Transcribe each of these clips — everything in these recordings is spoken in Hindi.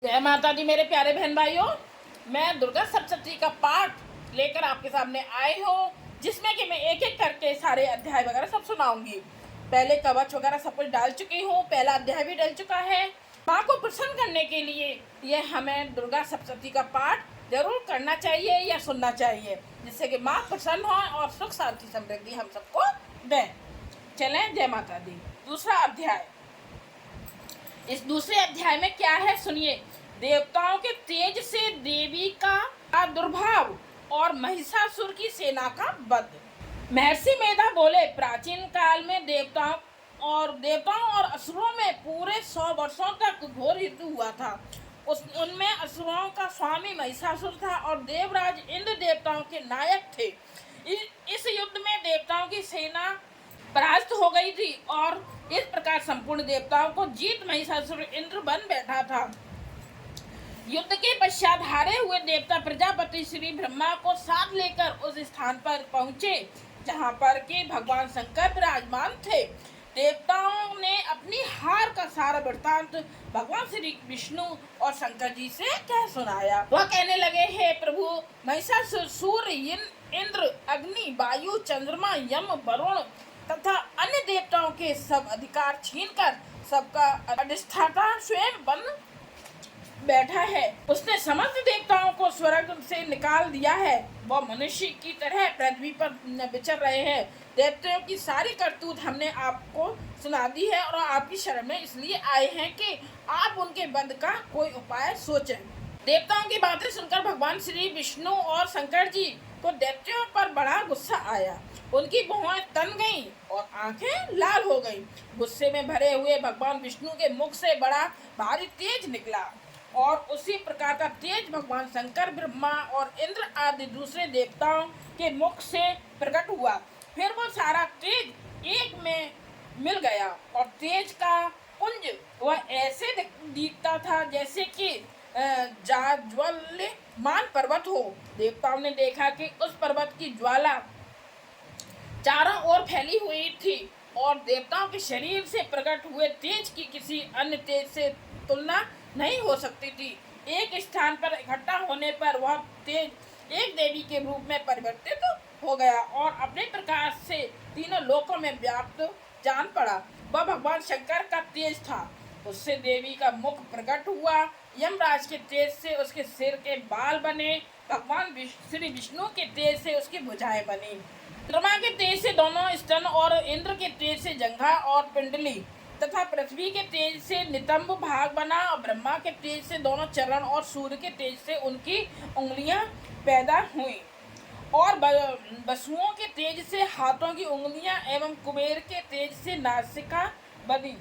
जय माता दी मेरे प्यारे बहन भाइयों। मैं दुर्गा सप्तशती का पाठ लेकर आपके सामने आई हूँ, जिसमें कि मैं एक एक करके सारे अध्याय वगैरह सब सुनाऊंगी। पहले कवच वगैरह सब कुछ डाल चुकी हूँ, पहला अध्याय भी डल चुका है। माँ को प्रसन्न करने के लिए ये हमें दुर्गा सप्तशती का पाठ जरूर करना चाहिए या सुनना चाहिए, जिससे कि माँ प्रसन्न हो और सुख शांति समृद्धि हम सबको दें। चलें, जय माता दी। दूसरा अध्याय। इस दूसरे अध्याय में क्या है सुनिए। देवताओं के तेज से देवी का दुर्भाव और महिषासुर की सेना का वध। महर्षि मेधा बोले, प्राचीन काल में देवताओं और असुरों में पूरे 100 वर्षों तक घोर युद्ध हुआ था। उनमें असुरों का स्वामी महिषासुर था और देवराज इंद्र देवताओं के नायक थे। इस युद्ध में देवताओं की सेना परास्त हो गई थी और इस प्रकार संपूर्ण देवताओं को जीत महिषासुर इंद्र बन बैठा था। युद्ध के पश्चात हारे हुए देवता प्रजापति श्री ब्रह्मा को साथ लेकर उस स्थान पर पहुंचे जहां पर के भगवान शंकर विराजमान थे। देवताओं ने अपनी हार का सारा वृत्तांत भगवान श्री विष्णु और शंकर जी से कह सुनाया। वह कहने लगे, हे प्रभु, महिषासुर सूर्य, इंद्र, अग्नि, वायु, चंद्रमा, यम, वरुण तथा अन्य देवताओं के सब अधिकार छीनकर सबका अधिष्ठाता स्वयं बन बैठा है। उसने समस्त देवताओं को स्वर्ग से निकाल दिया है। वह मनुष्य की तरह पृथ्वी पर विचर रहे हैं। देवताओं की सारी करतूत हमने आपको सुना दी है और आपकी शरण में इसलिए आए हैं कि आप उनके वध का कोई उपाय सोचें। देवताओं की बातें सुनकर भगवान श्री विष्णु और शंकर जी को दैत्यों पर बड़ा गुस्सा आया। उनकी भुआएं तन गईं और आंखें लाल हो गईं। गुस्से में भरे हुए भगवान विष्णु के मुख से बड़ा भारी तेज निकला और उसी प्रकार का तेज भगवान शंकर, ब्रह्मा और इंद्र आदि दूसरे देवताओं के मुख से प्रकट हुआ। फिर वो सारा तेज एक में मिल गया और तेज का पुंज वह ऐसे दिखता था जैसे कि जाज्वल्यमान पर्वत हो। देवताओं ने देखा कि उस पर्वत की ज्वाला चारों ओर फैली हुई थी और देवताओं के शरीर से प्रकट हुए तेज की किसी अन्य तेज से तुलना नहीं हो सकती थी। एक स्थान पर इकट्ठा होने पर वह तेज एक देवी के रूप में परिवर्तित हो गया और अपने प्रकाश से तीनों लोकों में व्याप्त जान पड़ा। वह भगवान शंकर का तेज था। उससे देवी का मुख प्रकट हुआ। यमराज के तेज से उसके सिर के बाल बने। भगवान श्री विष्णु के तेज से उसकी भुजाएं बनी। चंद्रमा के तेज से दोनों स्तन और इंद्र के तेज से जंघा और पिंडली तथा पृथ्वी के तेज से नितंब भाग बना और ब्रह्मा के तेज से दोनों चरण और सूर्य के तेज से उनकी उंगलियां पैदा हुई और वसुओं के तेज से हाथों की उंगलियां एवं कुबेर के तेज से नासिका बनी।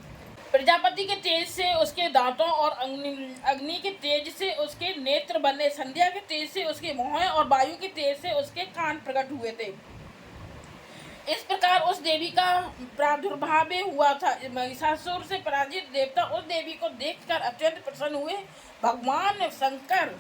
प्रजापति के तेज से उसके दांतों और अग्नि के तेज से उसके नेत्र बने। संध्या के तेज से उसके मुंह और वायु के तेज से उसके कान प्रकट हुए थे। इस प्रकार उस देवी का प्रादुर्भाव हुआ था। महिषासुर से पराजित देवता उस देवी को देखकर अत्यंत प्रसन्न हुए। भगवान शंकर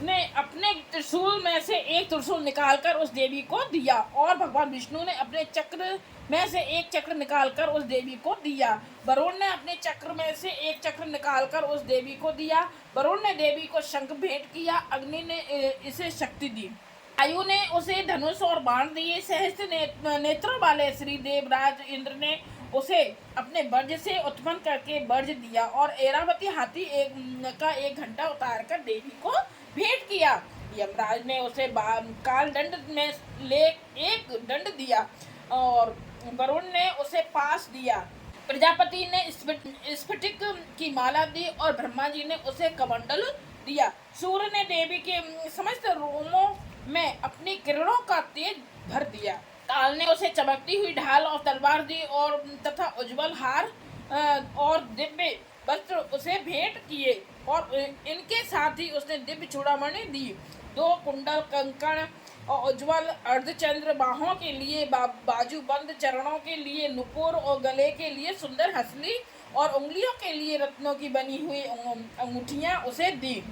ने अपने त्रिशूल में से एक त्रिशूल निकालकर उस देवी को दिया और भगवान विष्णु ने अपने चक्र में से एक चक्र निकालकर उस देवी को दिया। वरुण ने अपने चक्र में से एक चक्र निकालकर उस देवी को दिया। वरुण ने देवी को शंख भेंट किया। अग्नि ने इसे शक्ति दी। वायु ने उसे धनुष और बाण दिए। सहस्त्र नेत्रों वाले श्री देवराज इंद्र ने उसे अपने वर्ज से उत्पन्न करके वर्ज दिया और ऐरावती हाथी का एक घंटा उतार कर देवी को भेंट किया। यमराज ने उसे काल दंड में ले एक दंड दिया और वरुण ने उसे पास दिया। प्रजापति ने स्फटिक की माला दी और ब्रह्मा जी ने उसे कमंडल दिया। सूर्य ने देवी के समस्त रोमों में अपनी किरणों का तेज भर दिया। काल ने उसे चमकती हुई ढाल और तलवार दी और तथा उज्जवल हार और दिव्य वस्त्र उसे भेंट किए और इनके साथ ही उसने दिव्य चूड़ामणि दी। 2 कुंडल, कंकण और उज्जवल अर्धचंद्र, बाहों के लिए बाजूबंद, चरणों के लिए नुपुर और गले के लिए सुंदर हंसली और उंगलियों के लिए रत्नों की बनी हुई अंगूठियां उसे दी।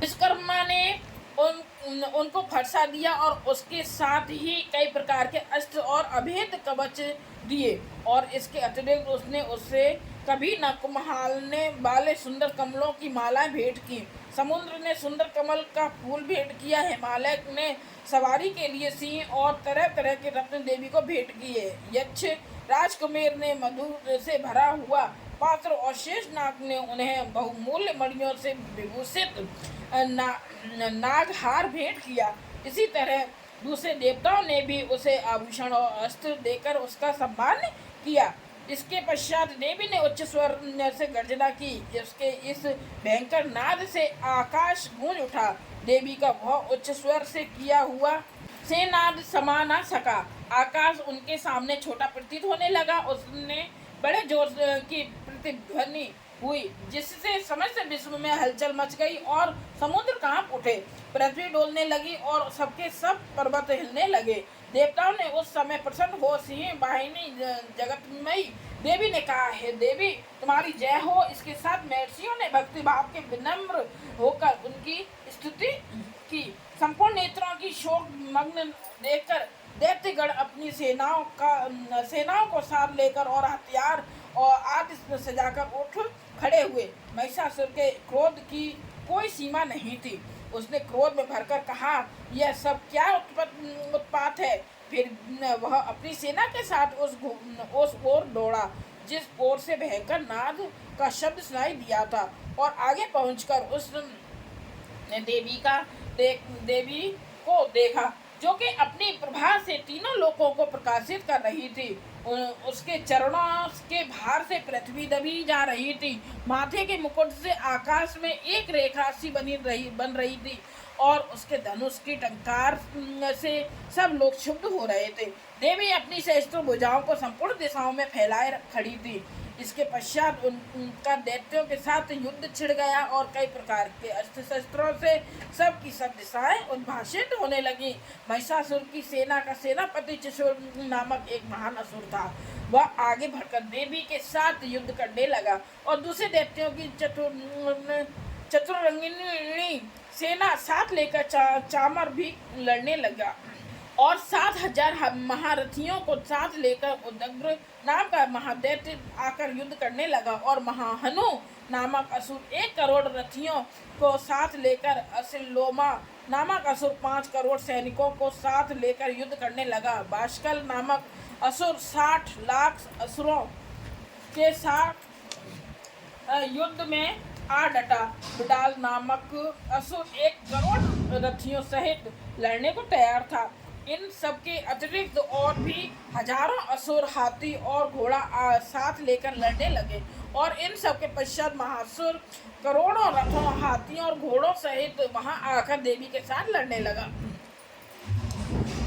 विश्वकर्मा ने उनको फरसा दिया और उसके साथ ही कई प्रकार के अस्त्र और अभेद कवच दिए और इसके अतिरिक्त उसने उससे कभी न कुम्हालने वाले सुंदर कमलों की मालाएं भेंट की। समुद्र ने सुंदर कमल का फूल भेंट किया। हिमालय ने सवारी के लिए सिंह और तरह तरह के रत्न देवी को भेंट किए। यक्ष राजकुमार ने मधु से भरा हुआ पात्र और शेषनाग ने उन्हें बहुमूल्य मणियों से विभूषित नागहार भेंट किया। इसी तरह दूसरे देवताओं ने भी उसे आभूषण और अस्त्र देकर उसका सम्मान किया। इसके पश्चात देवी ने उच्च स्वर से गर्जना की। इसके इस भयंकर नाद से आकाश गूंज उठा। देवी का वह उच्च स्वर से किया हुआ से नाद समा न सका। आकाश उनके सामने छोटा प्रतीत होने लगा। उसने बड़े जोर की प्रतिध्वनि हुई, जिससे समस्त विश्व में हलचल मच गई और समुद्र कांप उठे। पृथ्वी डोलने लगी और सबके सब पर्वत हिलने लगे। देवताओं ने उस समय प्रसन्न हो सिंह वाहिनी जगतमयी देवी ने कहा, हे देवी, तुम्हारी जय हो। इसके साथ महर्षियों ने भक्ति भाव के विनम्र होकर उनकी स्तुति की। संपूर्ण नेत्रों की शोक मग्न देखकर दैत्यगण अपनी सेनाओं को साथ लेकर और हथियार और आदि सजाकर उठ खड़े हुए। महिषासुर के क्रोध की कोई सीमा नहीं थी। उसने क्रोध में भरकर कहा, यह सब क्या उत्पात है। फिर वह अपनी सेना के साथ उस ओर दौड़ा जिस ओर से भयंकर नाद का शब्द सुनाई दिया था, और आगे पहुंचकर उस देवी को देखा, जो कि अपनी प्रभा से तीनों लोकों को प्रकाशित कर रही थी। उसके चरणों के भार से पृथ्वी दबी जा रही थी। माथे के मुकुट से आकाश में एक रेखा सी बन रही थी, और उसके धनुष की टंकार से सब लोग क्षुब्ध हो रहे थे। देवी अपनी सहस्त्र भुजाओं को संपूर्ण दिशाओं में फैलाए खड़ी थी। इसके पश्चात उनका दैत्यों के साथ युद्ध छिड़ गया और कई प्रकार के अस्त्र शस्त्रों से सब की सब दिशाएं उद्भाषित होने लगी। महिषासुर की सेना का सेनापति चतुर नामक एक महान असुर था। वह आगे बढ़कर देवी के साथ युद्ध करने लगा और दूसरे दैत्यों की चतुरंगिनी सेना साथ लेकर चामर भी लड़ने लगा, और 7,000 महारथियों को साथ लेकर उदग्र नाम का महादैत्य आकर युद्ध करने लगा, और महाहनु नामक असुर 1 करोड़ रथियों को साथ लेकर असिलोमा नामक असुर 5 करोड़ सैनिकों को साथ लेकर युद्ध करने लगा। बाष्कल नामक असुर 60 लाख असुरों के साथ युद्ध में आ डटा। बिडाल नामक असुर 1 करोड़ रथियों सहित लड़ने को तैयार था। इन सब के अतिरिक्त और भी हजारों असुर हाथी और घोड़ा साथ लेकर लड़ने लगे, और इन सब के पश्चात महासुर करोड़ों रथों, हाथियों और घोड़ों सहित वहां आकर देवी के साथ लड़ने लगा।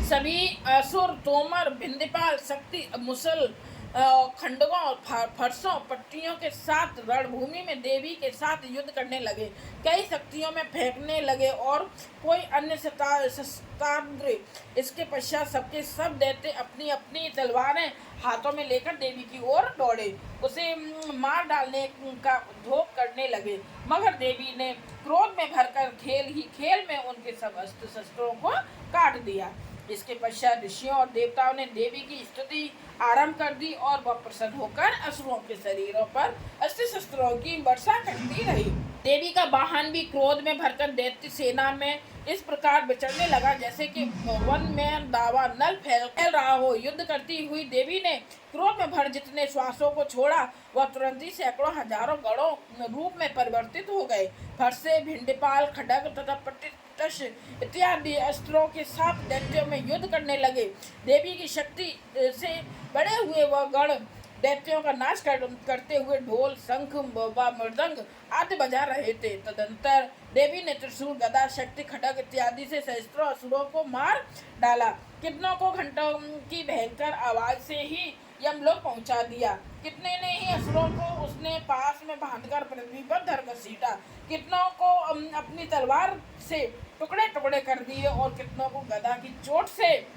सभी असुर तोमर, भिंदीपाल, शक्ति, मुसल, खंडकों, फरसों, पट्टियों के साथ रणभूमि में देवी के साथ युद्ध करने लगे। कई शक्तियों में फेंकने लगे और कोई अन्य शस्त्रास्त्र। इसके पश्चात सबके सब दैत्य अपनी अपनी तलवारें हाथों में लेकर देवी की ओर दौड़े, उसे मार डालने का उद्योग करने लगे। मगर देवी ने क्रोध में भरकर खेल में उनके सब अस्त्र शस्त्रों को काट दिया। इसके पश्चात ऋषियों और देवताओं ने देवी की स्तुति आरंभ कर दी, और वह प्रसन्न होकर असुरों के शरीरों पर अस्त्र शस्त्रों की वर्षा करती रही। देवी का वाहन भी क्रोध में भरकर दैत्य सेना में इस प्रकार विचरने लगा जैसे कि वन में दावा नल फैल रहा हो। युद्ध करती हुई देवी ने क्रोध में भर जितने श्वासों को छोड़ा, वह तुरंत ही सैकड़ों हजारों गणों रूप में परिवर्तित हो गए। फरसे, भिंडीपाल, खड्ग तथा पट्टिटश इत्यादि अस्त्रों के साथ दैत्यों में युद्ध करने लगे। देवी की शक्ति से बड़े हुए वह गण दैत्यों का नाश करते हुए ढोल, शंख व मृदंग आदि बजा रहे थे। तदंतर देवी ने त्रिशूल, गदा, शक्ति, खड्ग इत्यादि से सहस्त्रों असुरों को मार डाला। कितनों को घंटों की भयंकर आवाज से ही यमलोक पहुंचा दिया। कितने ने ही असुरों को उसने पास में बांधकर पृथ्वी पर धर घसीटा। कितनों को अपनी तलवार से टुकड़े टुकड़े कर दिए, और कितनों को गदा की चोट से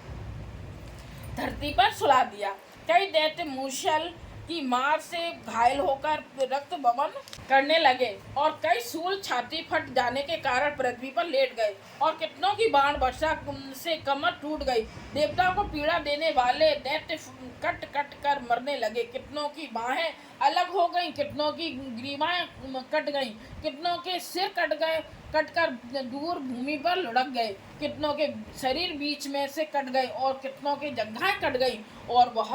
धरती पर सुला दिया। कई दैत्य मूसल की मार से घायल होकर रक्त बमन करने लगे और कई शूल छाती फट जाने के कारण पृथ्वी पर लेट गए और कितनों की बाण वर्षा से कमर टूट गई। देवताओं को पीड़ा देने वाले दैत्य कट कट कर मरने लगे। कितनों की बाहें अलग हो गईं, कितनों की ग्रीवाएं कट गईं, कितनों के सिर कटकर दूर भूमि पर लुढ़क गए, कितनों के शरीर बीच में से कट गए और कितनों के जंघाएं कट गई और वह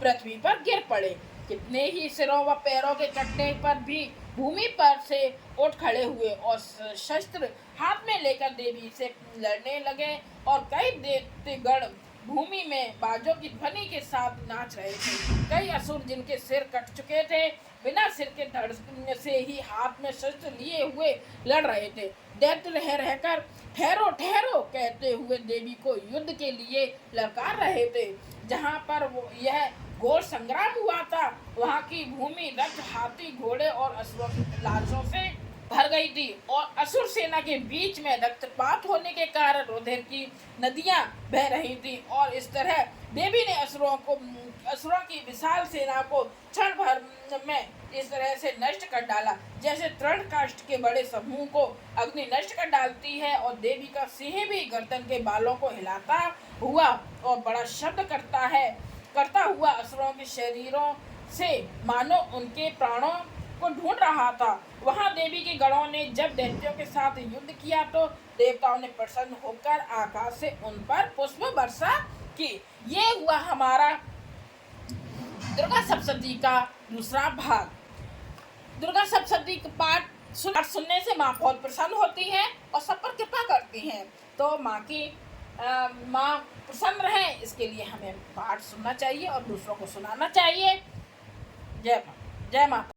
पृथ्वी पर गिर पड़े। कितने ही सिरों व पैरों के कटने पर भी भूमि पर से उठ खड़े हुए और शस्त्र हाथ में लेकर देवी से लड़ने लगे और कई दैत्यगण भूमि में बाजों की ध्वनि के साथ नाच रहे थे। कई असुर जिनके सिर कट चुके थे बिना सिर के धड़ से ही हाथ में शस्त्र लिए हुए लड़ रहे थे। दैत्य रह रहकर ठहरो ठहरो कहते हुए देवी को युद्ध के लिए ललकार रहे थे। जहाँ पर यह घोर संग्राम हुआ था वहाँ की भूमि रथ, हाथी, घोड़े और असुरों की लाशों से भर गई थी और असुर सेना के बीच में रक्तपात होने के कारण रुधिर की नदियां बह रही थी और इस तरह देवी ने असुरों की विशाल सेना को क्षण भर में इस तरह से नष्ट कर डाला जैसे तृण काष्ठ के बड़े समूह को अग्नि नष्ट कर डालती है। और देवी का सिंह भी गर्दन के बालों को हिलाता हुआ और बड़ा शब्द करता हुआ असुरों के शरीरों से मानो उनके प्राणों को ढूंढ रहा था। वहां देवी के गणों ने जब दैत्यों के साथ युद्ध किया तो देवताओं ने प्रसन्न होकर आकाश से उन पर पुष्प वर्षा की। ये हुआ हमारा दुर्गा सप्तशती का दूसरा भाग। दुर्गा सप्तशती का पाठ सुनने से माँ बहुत प्रसन्न होती है और सब पर कृपा करती हैं। तो माँ प्रसन्न रहे इसके लिए हमें पाठ सुनना चाहिए और दूसरों को सुनाना चाहिए। जय माता।